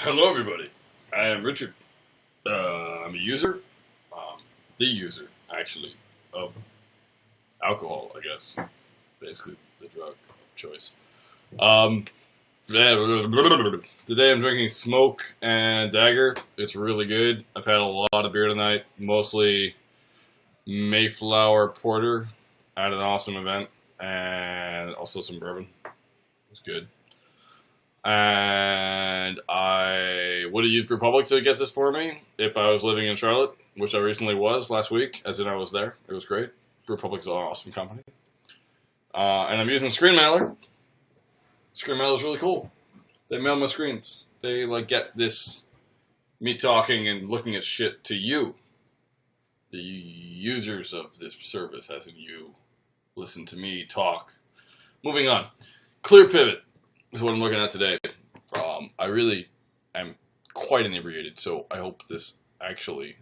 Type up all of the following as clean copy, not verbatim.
Hello, everybody. I am Richard. I'm a user, the user, actually, of alcohol, I guess. Basically, the drug of choice. Um, Today I'm drinking Smoke and Dagger. It's really good. I've had a lot of beer tonight, mostly Mayflower Porter at an awesome event, and also some bourbon. It's good. And I would have used Republic to get this for me if I was living in Charlotte, which I recently was last week, as in I was there. It was great. Republic's an awesome company. And I'm using Screenmailer. Screenmailer is really cool. They mail my screens. They get me talking and looking at shit to you, the users of this service, as in you listen to me talk. Moving on. ClearPivot is what I'm looking at today. I really am quite inebriated, so I hope this actually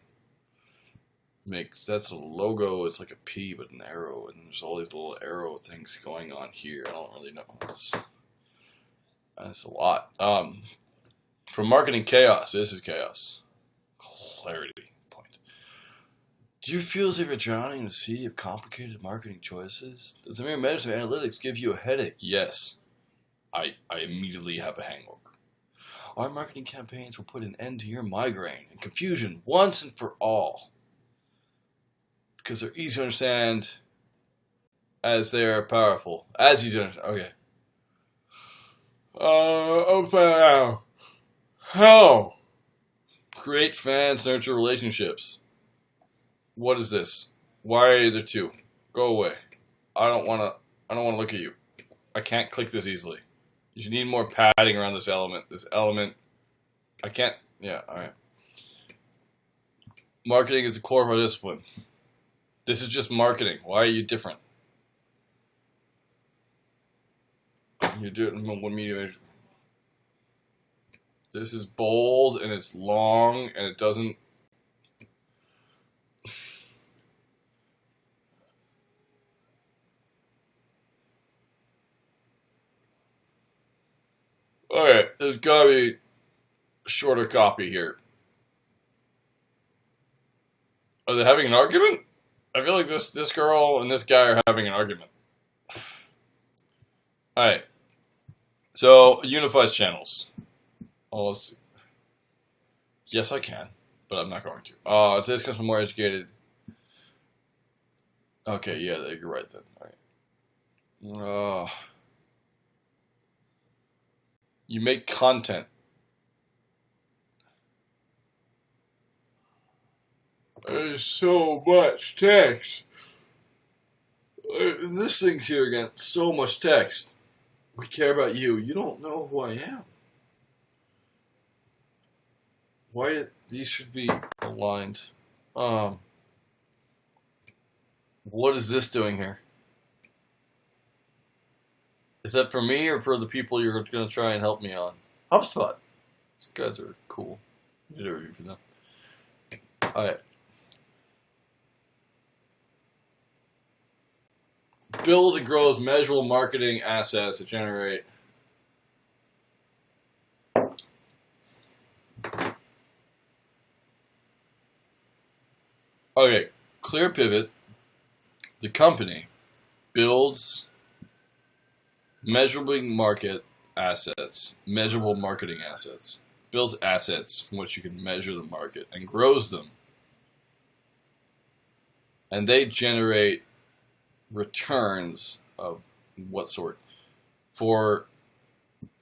that's a logo. It's like a P but an arrow, and there's all these little arrow things going on here. I don't really know. That's a lot. From Marketing Chaos, this is Chaos. Clarity point. Do you feel as if you're drowning in a sea of complicated marketing choices? Does the mere measure of analytics give you a headache? Yes. I immediately have a hangover. Our marketing campaigns will put an end to your migraine and confusion once and for all. Because they're easy to understand as they are powerful. As easy to understand. Okay. How? Create fans, nurture relationships. What is this? Why are there two? Go away. I don't wanna look at you. I can't click this easily. You need more padding around this element. I can't. Yeah, alright. Marketing is the core of our discipline. This is just marketing. Why are you different? You do it in one medium. This is bold and it's long and it doesn't. Alright, there's gotta be a shorter copy here. Are they having an argument? I feel like this girl and this guy are having an argument. Alright. So, unifies channels. Oh, yes, I can, but I'm not going to. Today's comes from more educated. Okay, yeah, you're right then. Alright. You make content. There's so much text. This thing's here again. So much text. We care about you. You don't know who I am. Why these should be aligned. What is this doing here? Is that for me or for the people you're going to try and help me on? HubSpot. These guys are cool. I did a review for them. Alright. Builds and grows measurable marketing assets to generate. Okay, ClearPivot, the company, builds measurable marketing assets, builds assets from which you can measure the market and grows them. And they generate returns of what sort? For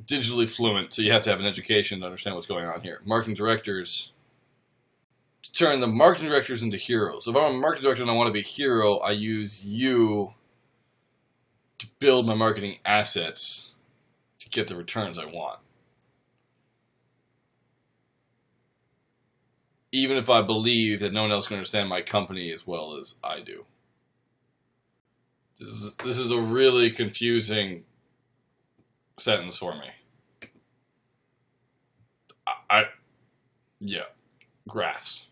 digitally fluent, so you have to have an education to understand what's going on here. Marketing directors, to turn the marketing directors into heroes. So if I'm a marketing director and I want to be a hero, I use you to build my marketing assets to get the returns I want. Even if I believe that no one else can understand my company as well as I do. This is a really confusing sentence for me. Yeah, graphs.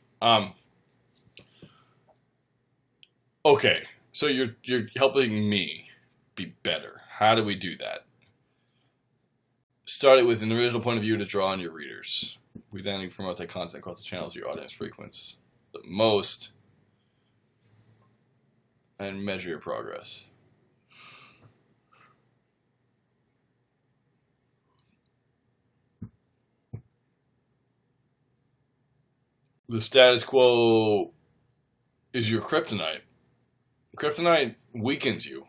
Okay, so you're helping me be better. How do we do that? Start it with an original point of view to draw on your readers. We then promote that content across the channels your audience frequents the most and measure your progress. The status quo is your kryptonite. Kryptonite weakens you.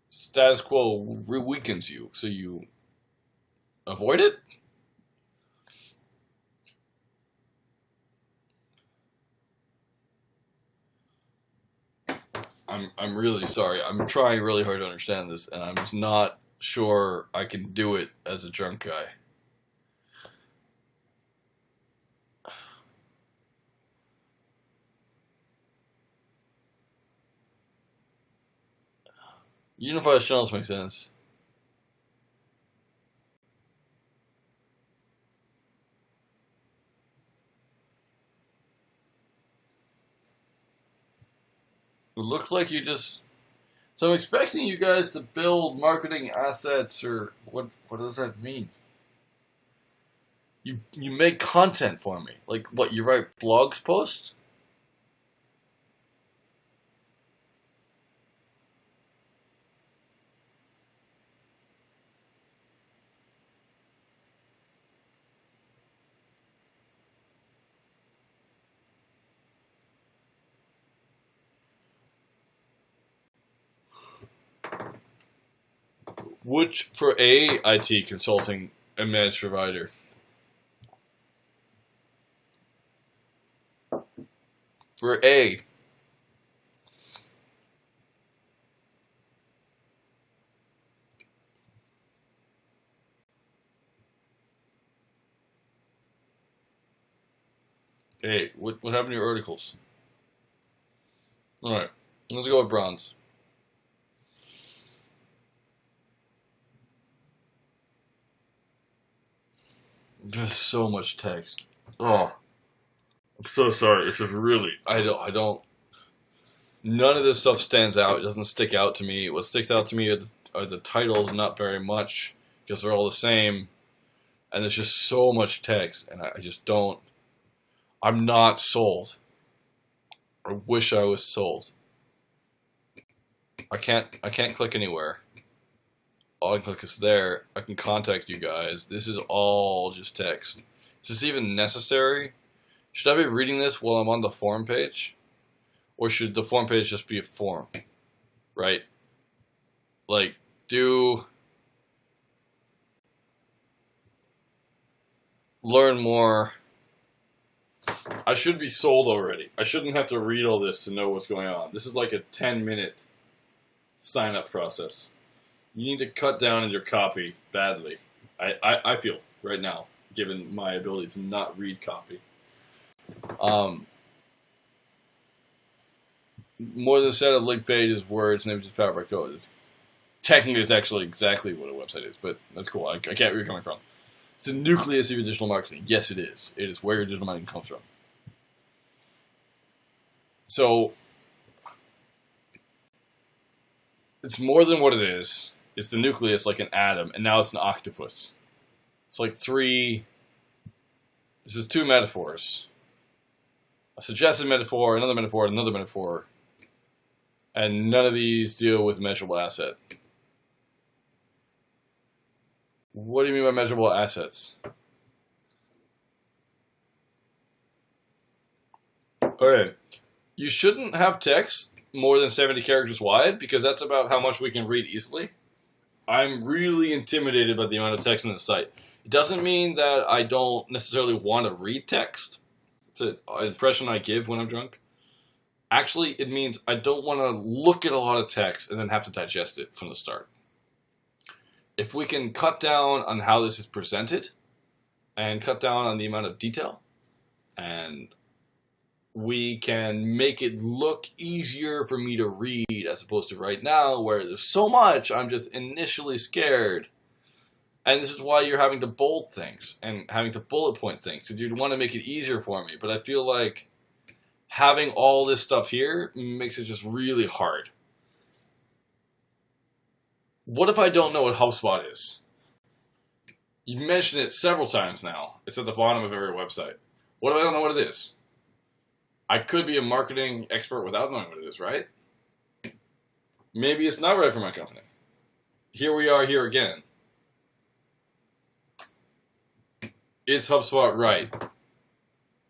Status quo weakens you, so you avoid it? I'm really sorry. I'm trying really hard to understand this, and I'm just not sure I can do it as a drunk guy. Unified channels make sense. It looks like you just... So I'm expecting you guys to build marketing assets, or what does that mean? You make content for me. Like, what, you write blogs posts? Which, for a IT consulting and managed provider? For a. Hey, what happened to your articles? Alright, let's go with bronze. There's so much text. Oh, I'm so sorry. This is really, I don't, none of this stuff stands out. It doesn't stick out to me. What sticks out to me are the titles, not very much, because they're all the same. And there's just so much text, and I just don't, I'm not sold. I wish I was sold. I can't click anywhere. All I can click is there. I can contact you guys. This is all just text. Is this even necessary? Should I be reading this while I'm on the forum page? Or should the forum page just be a forum? Right? Like, learn more. I should be sold already. I shouldn't have to read all this to know what's going on. This is like a 10-minute sign-up process. You need to cut down on your copy badly. I feel right now, given my ability to not read copy. More than a set of link pages, words, and images powered by code. Technically, it's actually exactly what a website is, but that's cool. I get where you're coming from. It's a nucleus of your digital marketing. Yes, it is. It is where your digital marketing comes from. So, it's more than what it is. It's the nucleus like an atom, and now it's an octopus. It's like three... This is two metaphors. A suggested metaphor, another metaphor, another metaphor. And none of these deal with measurable asset. What do you mean by measurable assets? Okay. You shouldn't have text more than 70 characters wide, because that's about how much we can read easily. I'm really intimidated by the amount of text on the site. It doesn't mean that I don't necessarily want to read text. It's an impression I give when I'm drunk. Actually, it means I don't want to look at a lot of text and then have to digest it from the start. If we can cut down on how this is presented, and cut down on the amount of detail, and we can make it look easier for me to read as opposed to right now where there's so much I'm just initially scared. And this is why you're having to bold things and having to bullet point things, because you'd want to make it easier for me. But I feel like having all this stuff here makes it just really hard. What if I don't know what HubSpot is? You mentioned it several times now. It's at the bottom of every website. What if I don't know what it is? I could be a marketing expert without knowing what it is, right? Maybe it's not right for my company. Here we are here again. Is HubSpot right?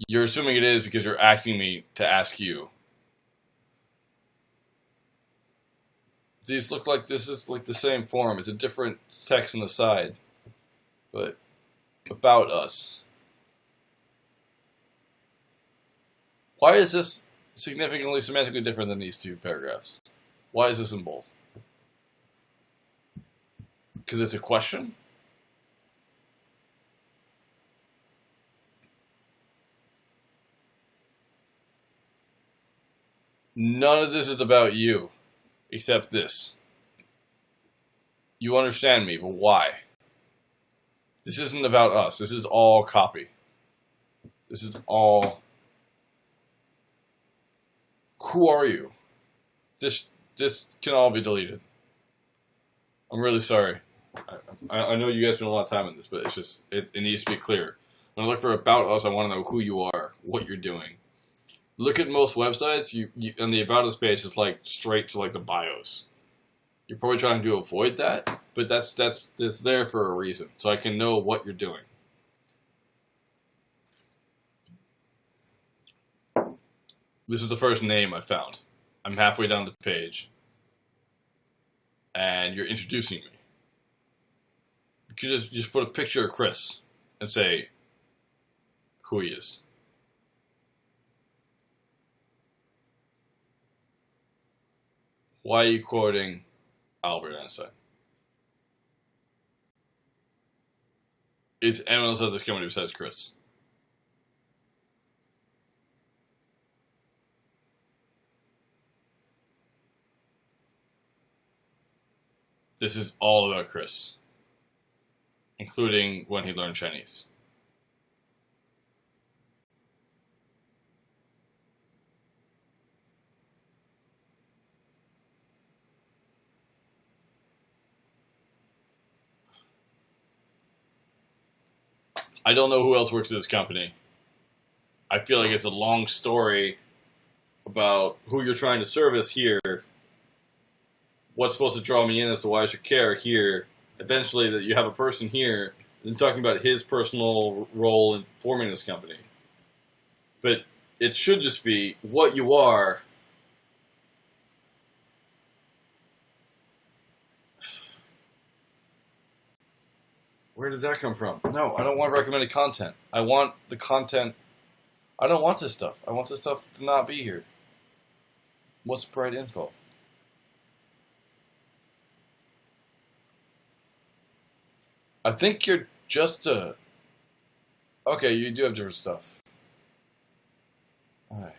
You're assuming it is because you're asking me to ask you. These look like this is like the same form. It's a different text on the side. But about us. Why is this significantly semantically different than these two paragraphs? Why is this in bold? Because it's a question? None of this is about you, except this. You understand me, but why? This isn't about us. This is all copy. This is all... Who are you? This can all be deleted. I'm really sorry. I know you guys spend a lot of time on this, but it's just, it needs to be clear. When I look for about us, I want to know who you are, what you're doing. Look at most websites, you on the about us page, it's like straight to like the bios. You're probably trying to avoid that, but that's there for a reason, so I can know what you're doing. This is the first name I found. I'm halfway down the page, and you're introducing me. You could just put a picture of Chris and say who he is. Why are you quoting Albert Einstein? Is anyone else at this company besides Chris? This is all about Chris, including when he learned Chinese. I don't know who else works at this company. I feel like it's a long story about who you're trying to service here. What's supposed to draw me in as to why I should care here. Eventually, that you have a person here and talking about his personal role in forming this company. But it should just be what you are. Where did that come from? No, I don't want recommended content. I want the content. I don't want this stuff. I want this stuff to not be here. What's bright info? I think you're just a... Okay, you do have different stuff. Alright.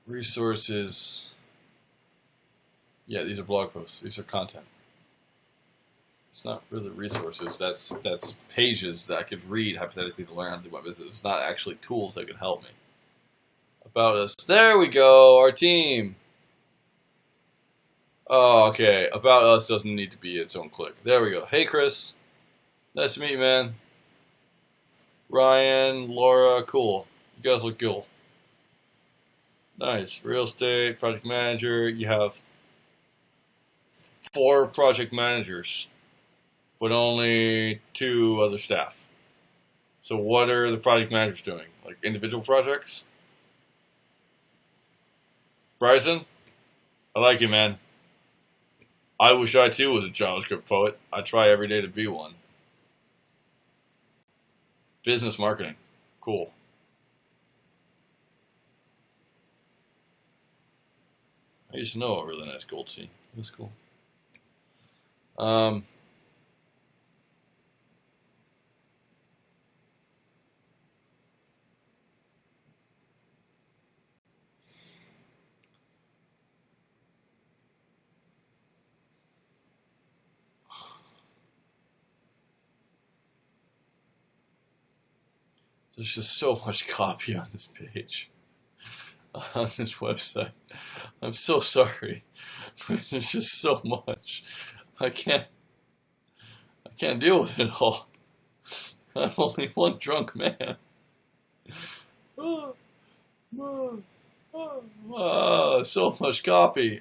Resources. Yeah, these are blog posts. These are content. It's not really resources. That's pages that I could read hypothetically to learn how to do my business. It's not actually tools that could help me. About us. There we go. Our team. Oh, okay. About us doesn't need to be its own click. There we go. Hey, Chris. Nice to meet you, man. Ryan, Laura, cool. You guys look cool. Nice. Real estate, project manager. You have 4 project managers, but only 2 other staff. So what are the project managers doing? Like individual projects? Bryson? I like you, man. I wish I too was a JavaScript poet. I try every day to be one. Business marketing. Cool. I used to know a really nice Goldstein. That's cool. There's just so much copy on this page, on this website. I'm so sorry, but there's just so much. I can't. Can't deal with it all. I'm only one drunk man. So much copy.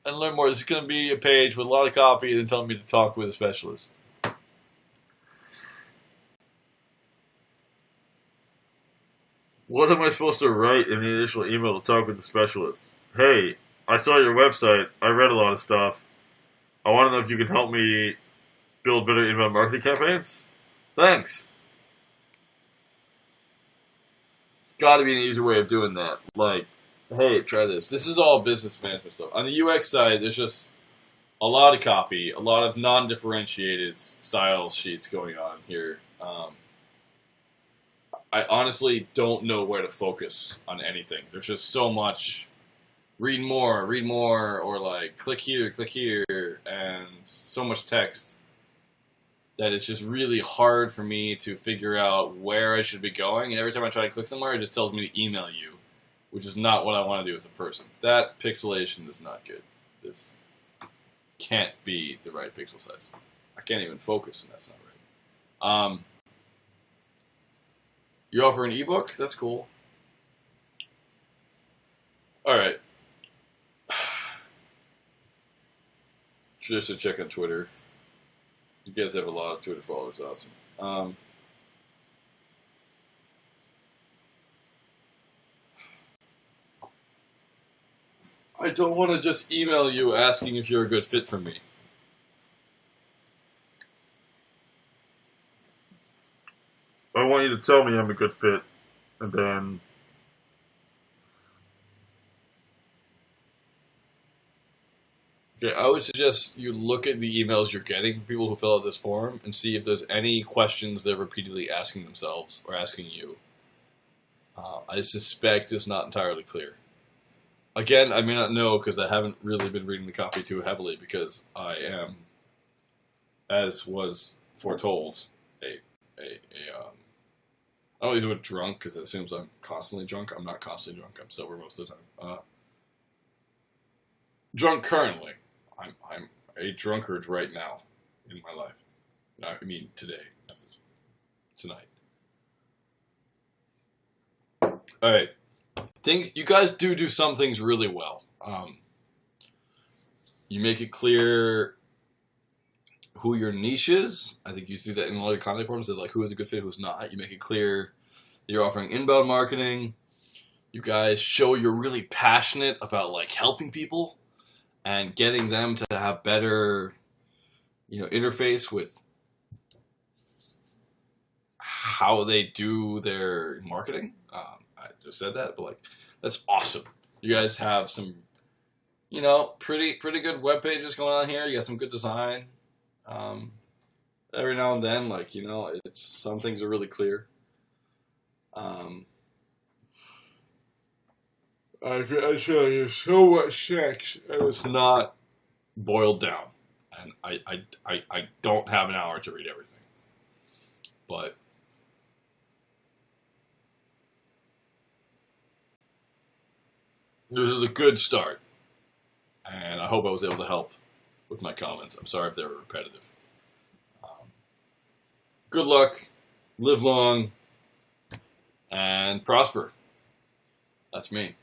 And learn more. This is going to be a page with a lot of copy and then telling me to talk with a specialist. What am I supposed to write in the initial email to talk with the specialist? Hey, I saw your website. I read a lot of stuff. I want to know if you can help me build better inbound marketing campaigns. Thanks. Got to be an easier way of doing that. Like, hey, try this. This is all business management stuff. On the UX side, there's just a lot of copy, a lot of non-differentiated style sheets going on here. I honestly don't know where to focus on anything. There's just so much read more, or like click here, and so much text that it's just really hard for me to figure out where I should be going. And every time I try to click somewhere, it just tells me to email you, which is not what I want to do as a person. That pixelation is not good. This can't be the right pixel size. I can't even focus, and that's not right. You offer an ebook? That's cool. All right. Just to check on Twitter. You guys have a lot of Twitter followers. Awesome. I don't want to just email you asking if you're a good fit for me. I want you to tell me I'm a good fit, and then okay, I would suggest you look at the emails you're getting from people who fill out this form and see if there's any questions they're repeatedly asking themselves or asking you. I suspect it's not entirely clear. Again, I may not know because I haven't really been reading the copy too heavily because I am, as was foretold, I don't use the word drunk because it assumes I'm constantly drunk. I'm not constantly drunk. I'm sober most of the time. Drunk currently. I'm a drunkard right now in my life. I mean today, not this, tonight. All right. You guys do some things really well. You make it clear who your niche is. I think you see that in a lot of content forums. It's like who is a good fit, who's not. You make it clear that you're offering inbound marketing. You guys show you're really passionate about like helping people and getting them to have better, interface with how they do their marketing. I just said that, but like that's awesome. You guys have some, pretty good web pages going on here. You got some good design. Every now and then, it's some things are really clear. I show you so much sex. It was not boiled down, and I don't have an hour to read everything, but this is a good start, and I hope I was able to help with my comments. I'm sorry if they were repetitive. Good luck, live long, and prosper. That's me.